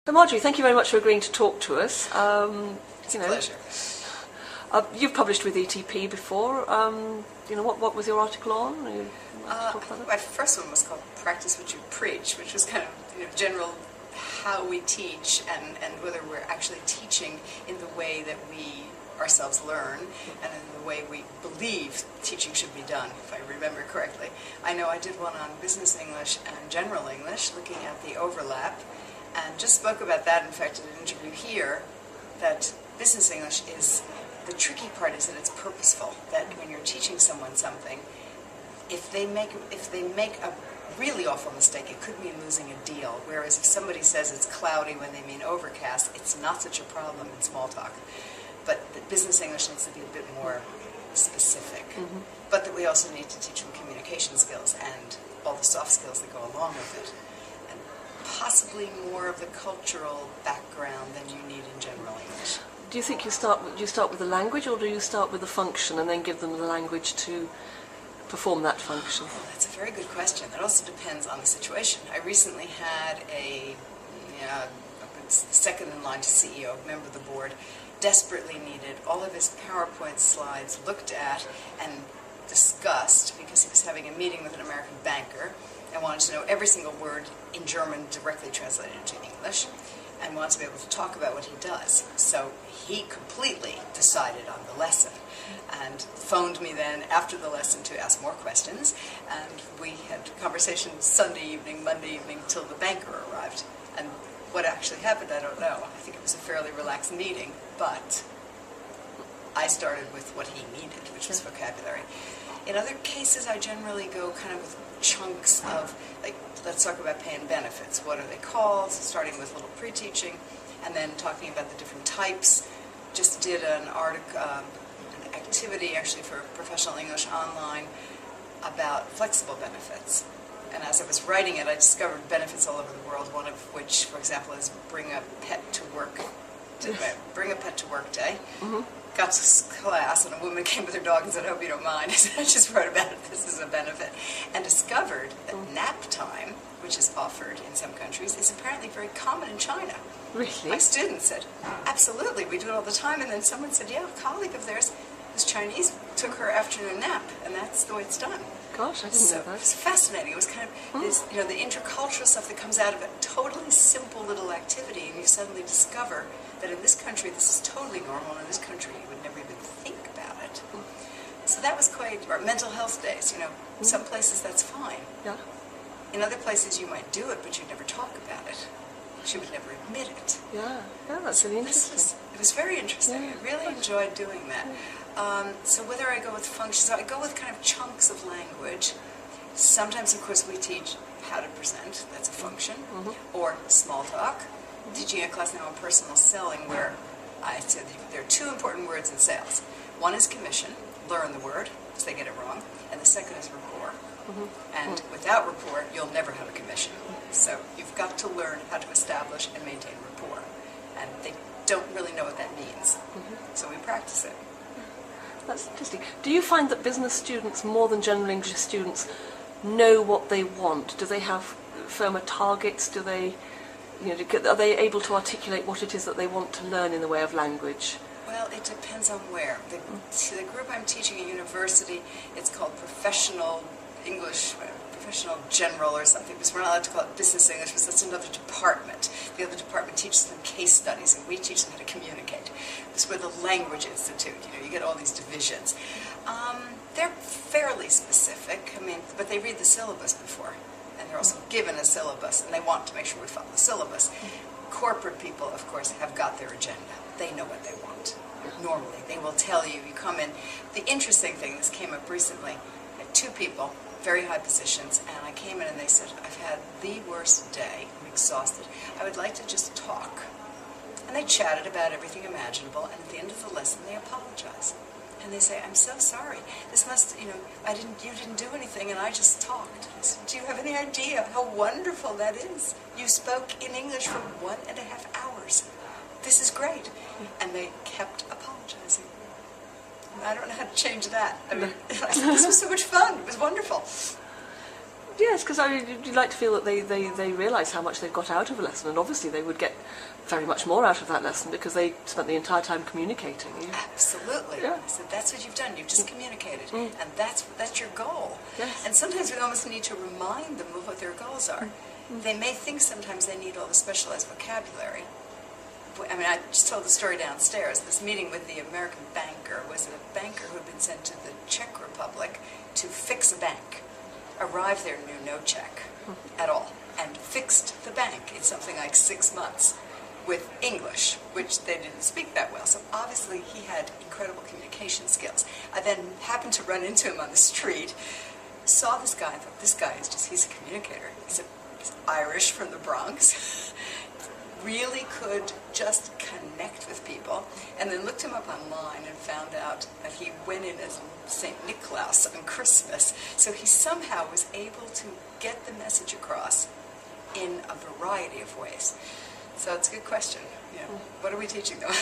So Marjorie, thank you very much for agreeing to talk to us. It's a pleasure. You've published with ETP before. What was your article on? My first one was called Practice What You Preach, which was kind of general how we teach and whether we're actually teaching in the way that we ourselves learn and in the way we believe teaching should be done, if I remember correctly. I know I did one on business English and general English, looking at the overlap, and just spoke about that, in fact, in an interview here, that business English is, the tricky part is that it's purposeful, that when you're teaching someone something, if they make a really awful mistake, it could mean losing a deal, whereas if somebody says it's cloudy when they mean overcast, it's not such a problem in small talk. But the business English needs to be a bit more specific. Mm-hmm. But that we also need to teach them communication skills and all the soft skills that go along with it. And possibly more of the cultural background than you need in general English. Do you think do you start with the language, or do you start with the function and then give them the language to perform that function? Oh, that's a very good question. That also depends on the situation. I recently had a second in line to CEO, member of the board, desperately needed all of his PowerPoint slides looked at and discussed because he was having a meeting with an American banker and wanted to know every single word in German directly translated into English and wanted to be able to talk about what he does. So he completely decided on the lesson and phoned me then after the lesson to ask more questions, and we had conversations Sunday evening, Monday evening till the banker arrived. And what actually happened, I don't know. I think it was a fairly relaxed meeting, but I started with what he needed, which was vocabulary. In other cases, I generally go kind of with chunks of, like, let's talk about pay and benefits. What are they called? Starting with a little pre-teaching, and then talking about the different types. Just did an article, an activity actually for Professional English Online about flexible benefits. And as I was writing it, I discovered benefits all over the world, one of which, for example, is bring a pet to work day. Mm-hmm. Got to class, and a woman came with her dog and said, "I hope you don't mind." I just wrote about it. This is a benefit. And discovered that nap time, which is offered in some countries, is apparently very common in China. Really? My students said, "Absolutely, we do it all the time." And then someone said, "Yeah, a colleague of theirs who's Chinese took her afternoon nap, and that's the way it's done." Gosh, I didn't know that. It was fascinating. It was kind of this, the intercultural stuff that comes out of a totally simple little activity, and you suddenly discover that in this country this is totally normal, and in this country you would never even think about it. So that was quite, or mental health days, some places that's fine. Yeah. In other places you might do it, but you'd never talk about it. She would never admit it. Yeah, that's really interesting. It was very interesting. Yeah. I really enjoyed doing that. So whether I go with functions, I go with kind of chunks of language. Sometimes, of course, we teach how to present. That's a function. Mm-hmm. Or small talk. Mm-hmm. Teaching a class now on personal selling where I said there are two important words in sales. One is commission. Learn the word, because they get it wrong. And the second is rapport. Mm-hmm. And without rapport, you'll never have a commission. So you've got to learn how to establish and maintain rapport. And they don't really know what that means. Mm-hmm. So we practice it. That's interesting. Do you find that business students, more than general English students, know what they want? Do they have firmer targets? Do they, are they able to articulate what it is that they want to learn in the way of language? Well, it depends on where. The group I'm teaching at university, it's called Professional English, Professional General or something, because we're not allowed to call it Business English, because that's another department. The other department teaches them case studies, and we teach them how to communicate. It's with the Language Institute. You get all these divisions. They're fairly specific, but they read the syllabus before, and they're also given a syllabus, and they want to make sure we follow the syllabus. Corporate people, of course, have got their agenda. They know what they want. Normally, they will tell you. You come in. The interesting thing, this came up recently, I had two people, very high positions, and I came in and they said, "I've had the worst day. I'm exhausted. I would like to just talk." And they chatted about everything imaginable, and at the end of the lesson, they apologize. And they say, "I'm so sorry. This must, you didn't do anything, and I just talked." I said, "Do you have any idea how wonderful that is? You spoke in English for 1.5 hours. This is great." And they kept apologizing. I don't know how to change that. This was so much fun. It was wonderful. Yes, because you'd like to feel that they realise how much they've got out of a lesson, and obviously they would get very much more out of that lesson because they spent the entire time communicating. Absolutely. Yeah. I said, that's what you've done. You've just communicated. And that's your goal. Yes. And sometimes we almost need to remind them of what their goals are. They may think sometimes they need all the specialized vocabulary. I mean, I just told the story downstairs. This meeting with the American banker was a banker who had been sent to the Czech Republic to fix a bank. Arrived there, knew no Czech at all, and fixed the bank in something like 6 months with English, which they didn't speak that well. So obviously he had incredible communication skills. I then happened to run into him on the street, saw this guy, and thought, this guy is just, he's a communicator. He's Irish from the Bronx. Really could just connect with people, and then looked him up online and found out that he went in as St. Nicholas on Christmas. So he somehow was able to get the message across in a variety of ways. So it's a good question. You know, what are we teaching them?